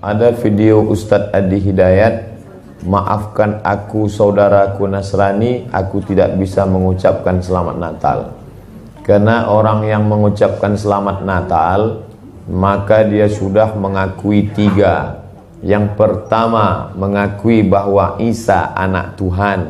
Ada video Ustadz Adi Hidayat, maafkan aku saudaraku Nasrani, aku tidak bisa mengucapkan selamat Natal. Karena orang yang mengucapkan selamat Natal, maka dia sudah mengakui tiga. Yang pertama, mengakui bahwa Isa anak Tuhan.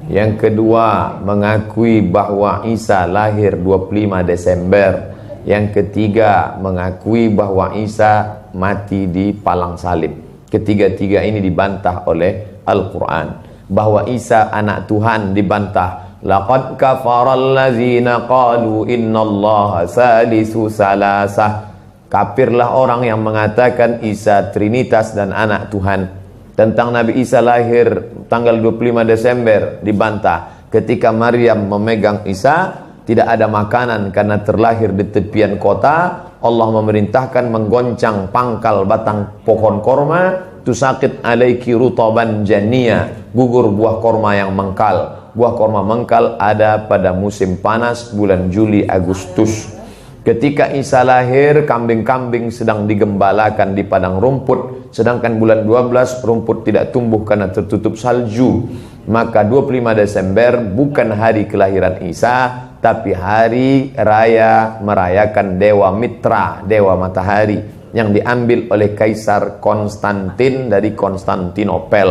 Yang kedua, mengakui bahwa Isa lahir 25 Desember. Yang ketiga, mengakui bahwa Isa mati di palang salib. Ketiga-tiga ini dibantah oleh Al-Quran. Bahwa Isa anak Tuhan dibantah. Laqad kafaral ladzina qalu innallaha salisu salasah. Kafirlah orang yang mengatakan Isa Trinitas dan anak Tuhan. Tentang Nabi Isa lahir tanggal 25 Desember dibantah. Ketika Maryam memegang Isa, tidak ada makanan karena terlahir di tepian kota. Allah memerintahkan menggoncang pangkal batang pohon korma, tusakit alaiki rutaban jania, gugur buah korma yang mengkal. Buah korma mengkal ada pada musim panas bulan Juli Agustus. Ketika Isa lahir, kambing-kambing sedang digembalakan di padang rumput, sedangkan bulan 12 rumput tidak tumbuh karena tertutup salju. Maka 25 Desember bukan hari kelahiran Isa, tapi hari raya merayakan Dewa Mitra, Dewa Matahari, yang diambil oleh Kaisar Konstantin dari Konstantinopel.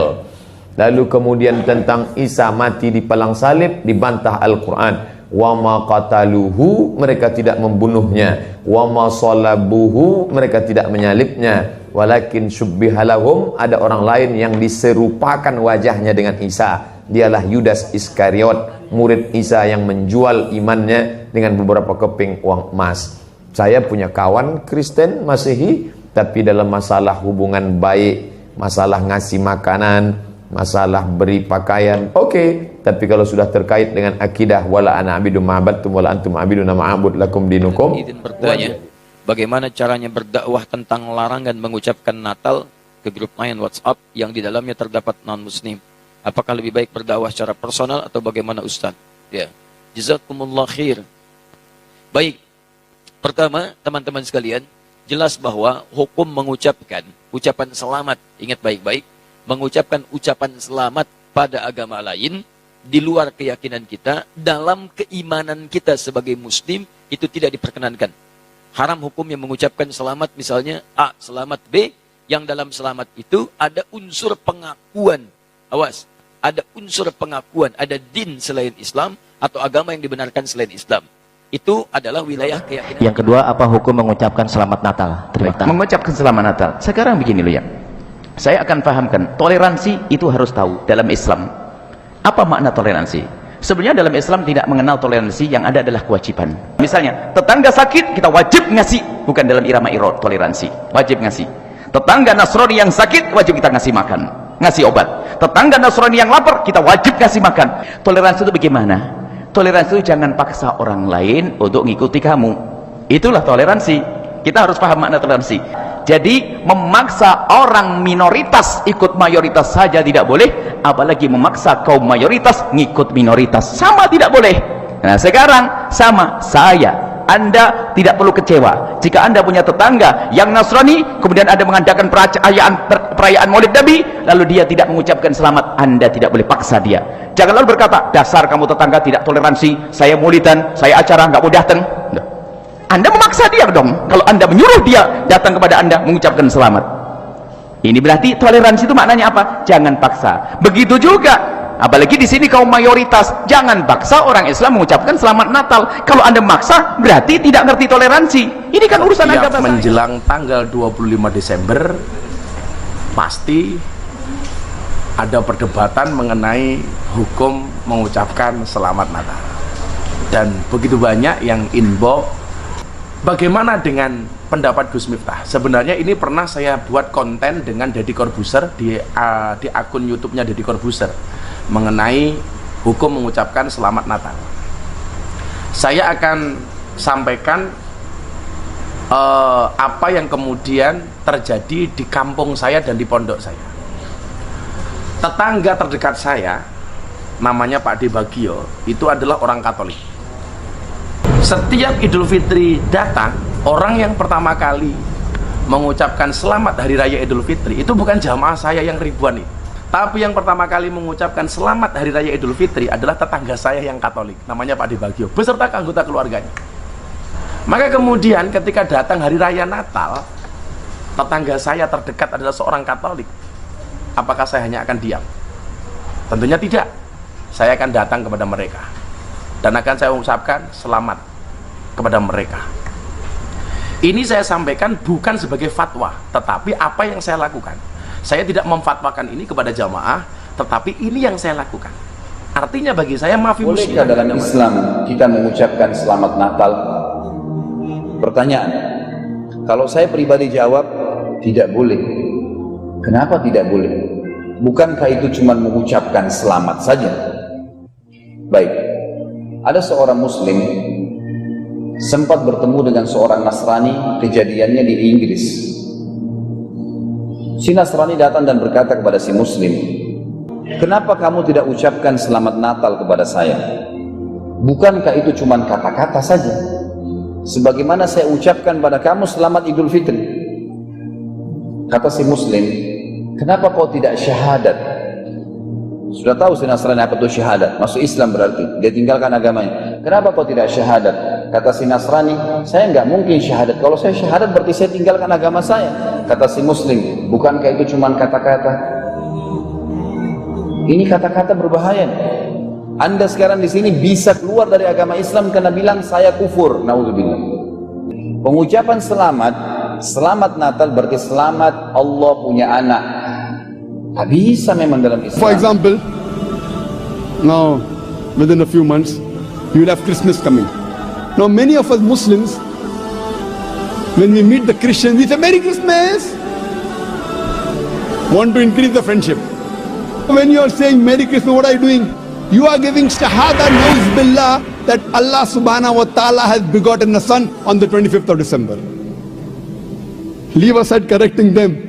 Lalu kemudian tentang Isa mati di palang salib dibantah Al-Quran. Wa ma qataluhu, mereka tidak membunuhnya. Wa ma salabuhu, mereka tidak menyalibnya. Walakin syubbihalahum, ada orang lain yang diserupakan wajahnya dengan Isa. Dialah Yudas Iskariot, murid Isa yang menjual imannya dengan beberapa keping uang emas. Saya punya kawan Kristen Masehi, tapi dalam masalah hubungan baik, masalah ngasih makanan, masalah beri pakaian, oke. Tapi kalau sudah terkait dengan akidah, wala ana abidu ma'abadtum wala antum abiduna ma'abud lakum dinukum. Izin bertanya, bagaimana caranya berdakwah tentang larangan mengucapkan Natal ke grup main WhatsApp yang di dalamnya terdapat non-muslim? Apakah lebih baik berdakwah secara personal atau bagaimana Ustaz? Ya, jazakumullah khair. Baik, pertama teman-teman sekalian, jelas bahwa hukum mengucapkan ucapan selamat, ingat baik-baik, mengucapkan ucapan selamat pada agama lain di luar keyakinan kita, dalam keimanan kita sebagai muslim, itu tidak diperkenankan. Haram hukum yang mengucapkan selamat, misalnya A, selamat B, yang dalam selamat itu ada unsur pengakuan. Awas, ada unsur pengakuan, ada din selain Islam atau agama yang dibenarkan selain Islam. Itu adalah wilayah keyakinan. Yang kedua, apa hukum mengucapkan selamat Natal? Terima kasih. Mengucapkan selamat Natal. Sekarang begini loh ya. Saya akan pahamkan, toleransi itu harus tahu dalam Islam. Apa makna toleransi? Sebenarnya dalam Islam tidak mengenal toleransi, yang ada adalah kewajiban. Misalnya, tetangga sakit, kita wajib ngasih. Bukan dalam irama irod, toleransi. Wajib ngasih. Tetangga Nasrani yang sakit, wajib kita ngasih makan, ngasih obat. Tetangga Nasrani yang lapar, kita wajib ngasih makan. Toleransi itu bagaimana? Toleransi itu jangan paksa orang lain untuk mengikuti kamu. Itulah toleransi. Kita harus paham makna toleransi. Jadi memaksa orang minoritas ikut mayoritas saja tidak boleh, apalagi memaksa kaum mayoritas ngikut minoritas, sama tidak boleh. Nah sekarang sama, Anda tidak perlu kecewa jika Anda punya tetangga yang Nasrani, kemudian Anda mengadakan perayaan Maulid Nabi, lalu dia tidak mengucapkan selamat. Anda tidak boleh paksa dia. Jangan lalu berkata, dasar kamu tetangga tidak toleransi, saya maulidan, saya acara nggak mau datang. Anda memaksa dia dong. Kalau Anda menyuruh dia datang kepada Anda mengucapkan selamat. Ini berarti toleransi itu maknanya apa? Jangan paksa. Begitu juga, apalagi di sini kaum mayoritas, jangan paksa orang Islam mengucapkan selamat Natal. Kalau Anda memaksa, berarti tidak ngerti toleransi. Ini kan urusan agama. Menjelang tanggal 25 Desember, pasti ada perdebatan mengenai hukum mengucapkan selamat Natal. Dan begitu banyak yang inbox. Bagaimana dengan pendapat Gus Miftah? Sebenarnya ini pernah saya buat konten dengan Deddy Corbuzier di akun YouTube-nya Deddy Corbuzier mengenai hukum mengucapkan selamat Natal. Saya akan sampaikan apa yang kemudian terjadi di kampung saya dan di pondok saya. Tetangga terdekat saya, namanya Pak Debagio, itu adalah orang Katolik. Setiap Idul Fitri datang, orang yang pertama kali mengucapkan selamat Hari Raya Idul Fitri itu bukan jamaah saya yang ribuan itu. Tapi yang pertama kali mengucapkan selamat Hari Raya Idul Fitri adalah tetangga saya yang Katolik, namanya Pak Dibagio, beserta anggota keluarganya. Maka kemudian ketika datang Hari Raya Natal, tetangga saya terdekat adalah seorang Katolik. Apakah saya hanya akan diam? Tentunya tidak. Saya akan datang kepada mereka dan akan saya ucapkan selamat kepada mereka. Ini saya sampaikan bukan sebagai fatwa, tetapi apa yang saya lakukan. Saya tidak memfatwakan ini kepada jamaah, tetapi ini yang saya lakukan. Artinya bagi saya maafi muslim. Bolehkah dalam Islam kita mengucapkan selamat Natal? Pertanyaan. Kalau saya pribadi jawab, tidak boleh. Kenapa tidak boleh? Bukankah itu cuma mengucapkan selamat saja? Baik. Ada seorang muslim sempat bertemu dengan seorang Nasrani, kejadiannya di Inggris. Si Nasrani datang dan berkata kepada si muslim, kenapa kamu tidak ucapkan selamat Natal kepada saya? Bukankah itu cuma kata-kata saja? Sebagaimana saya ucapkan pada kamu selamat Idul Fitri. Kata si muslim, kenapa kau tidak syahadat? Sudah tahu si Nasrani apa itu syahadat, masuk Islam berarti, dia tinggalkan agamanya. Kenapa kau tidak syahadat? Kata si Nasrani, saya nggak mungkin syahadat. Kalau saya syahadat berarti saya tinggalkan agama saya. Kata si muslim, bukankah itu cuma kata-kata? Ini kata-kata berbahaya. Anda sekarang di sini bisa keluar dari agama Islam karena bilang saya kufur. Naudzubillah. Pengucapan selamat Natal berarti selamat Allah punya anak. Tak bisa memang dalam Islam. For example, now within a few months, you will have Christmas coming. Now many of us Muslims, when we meet the Christians, we say Merry Christmas. Want to increase the friendship. When you are saying Merry Christmas, what are you doing? You are giving shahada nauz billah that Allah subhanahu wa ta'ala has begotten a son on the 25th of December. Leave aside correcting them.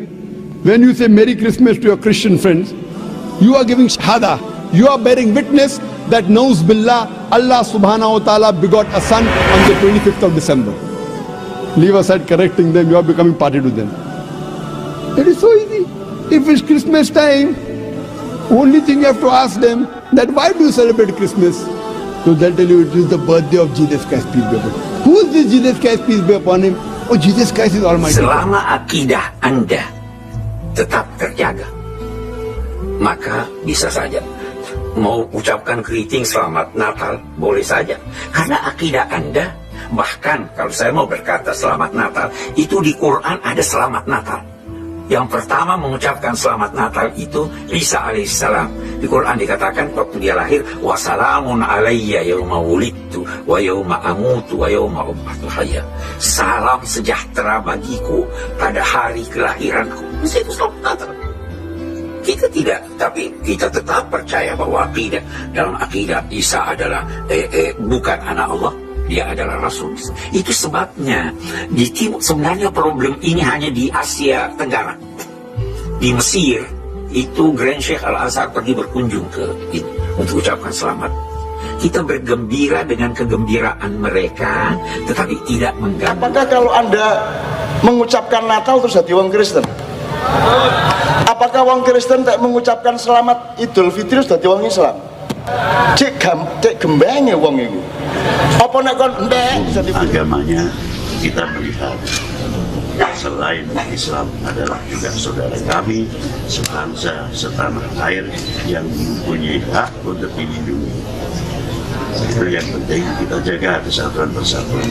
When you say Merry Christmas to your Christian friends, you are giving shahada. You are bearing witness that nauz billah Allah subhanahu wa ta'ala begot a son on the 25th of December. Leave aside correcting them, you are becoming party to them. It is so easy. If it's Christmas time, only thing you have to ask them that why do you celebrate Christmas? So they'll tell you it is the birthday of Jesus Christ, peace be upon him. Who is this Jesus Christ, peace be upon him? Oh, Jesus Christ is Almighty. Selama akidah Anda tetap terjaga, maka bisa saja mau ucapkan greeting selamat Natal, boleh saja. Karena akidah Anda, bahkan kalau saya mau berkata selamat Natal, itu di Quran ada selamat Natal. Yang pertama mengucapkan selamat Natal itu Isa alaihissalam. Di Quran dikatakan waktu dia lahir, wassalamun alayya yauma wulidtu wa yauma amutu wa yauma ub'atsu hayya. Salam sejahtera bagiku pada hari kelahiranku. Itu selamat Natal. Kita tidak, tapi kita tetap percaya bahwa dalam akidah Isa adalah bukan anak Allah, dia adalah Rasul. Itu sebabnya di timur, sebenarnya problem ini hanya di Asia Tenggara. Di Mesir itu Grand Sheikh Al-Azhar pergi berkunjung ke ini untuk ucapkan selamat. Kita bergembira dengan kegembiraan mereka, tetapi tidak mengganggu. Apakah kalau Anda mengucapkan Natal terus jadi wong Kristen? Apakah wong Kristen tak mengucapkan selamat Idul Fitri sudah wong Islam? Cek gembenge wong itu. Apa nek kon ndek agamanya kita melihat selain Islam adalah juga saudara kami sebangsa setanah air yang mempunyai hak untuk dilindungi. Itu yang penting, kita jaga kesatuan persatuan.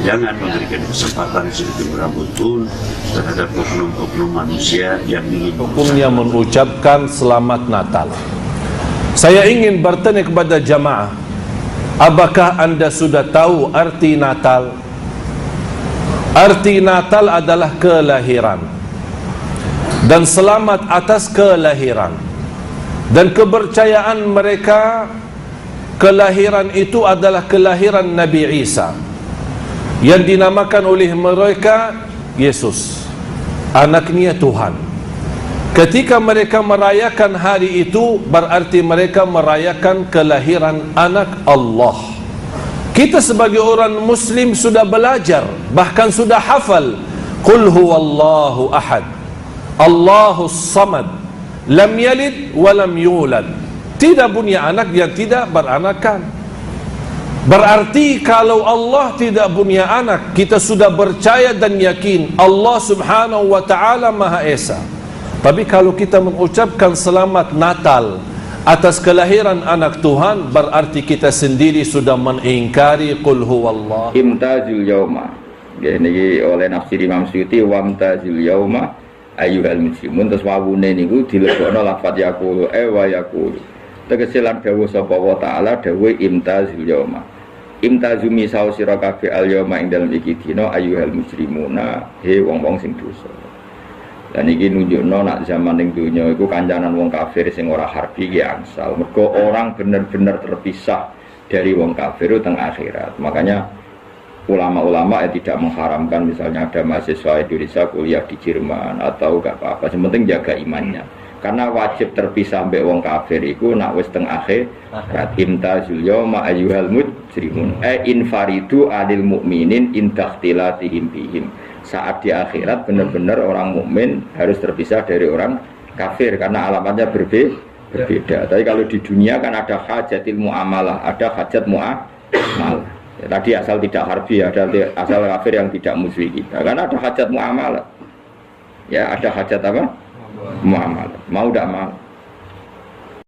Jangan memberikan kesempatan sedikit berambut pun terhadap oknum-oknum manusia yang ingin hukumnya mengucapkan selamat Natal. Saya ingin bertanya kepada jamaah, apakah anda sudah tahu arti Natal? Arti Natal adalah kelahiran dan selamat atas kelahiran. Dan kepercayaan mereka, kelahiran itu adalah kelahiran Nabi Isa yang dinamakan oleh mereka Yesus, anaknya Tuhan. Ketika mereka merayakan hari itu, berarti mereka merayakan kelahiran anak Allah. Kita sebagai orang Muslim sudah belajar, bahkan sudah hafal Qul huwallahu ahad, Allahus samad, lam yalid wa lam yulad. Tidak punya anak yang tidak beranakan. Berarti kalau Allah tidak punya anak, kita sudah percaya dan yakin Allah subhanahu wa ta'ala Maha Esa. Tapi kalau kita mengucapkan selamat Natal atas kelahiran anak Tuhan, berarti kita sendiri sudah mengingkari qul huwallah. Imtazul yauma. Niki oleh nafsir Imam Suyuti, wamtazul yauma ayyuhal muslimun. Terus wawune niku dilebokno lafaz yaqulu wa yaqulu. Tegese lan dawuh sapa wa ta'ala dawuh imtazul yauma. Imtazumi saus sira kabeh al yauma ing dalem iki dina ayyuhal muslimuna, he wong-wong sing dosa. Dan iki nunjukno nak zaman ning dunya iku kancanan wong kafir sing ora harbi ki angsal. Mergo orang bener-bener terpisah dari wong kafir teng akhirat. Makanya ulama-ulama tidak mengharamkan misalnya ada mahasiswa Indonesia kuliah di Jerman atau gak apa-apa. Yang penting jaga imannya. Karena wajib terpisah mbek wong kafir iku nak wis teng akhirat. Imtazul yauma ayyuhal mujrimun. Infaridu alil mukminin indakhtilatihim bihim. Saat di akhirat benar-benar orang mukmin harus terpisah dari orang kafir karena alamatnya berbeda. Tapi kalau di dunia kan ada hajatil muamalah, ada hajat muamalah. Ya, tadi asal tidak harbi, ada asal kafir yang tidak musuhi kita. Karena ada hajat muamalah. Ya, ada hajat apa? Muamalah. Mau tidak mau.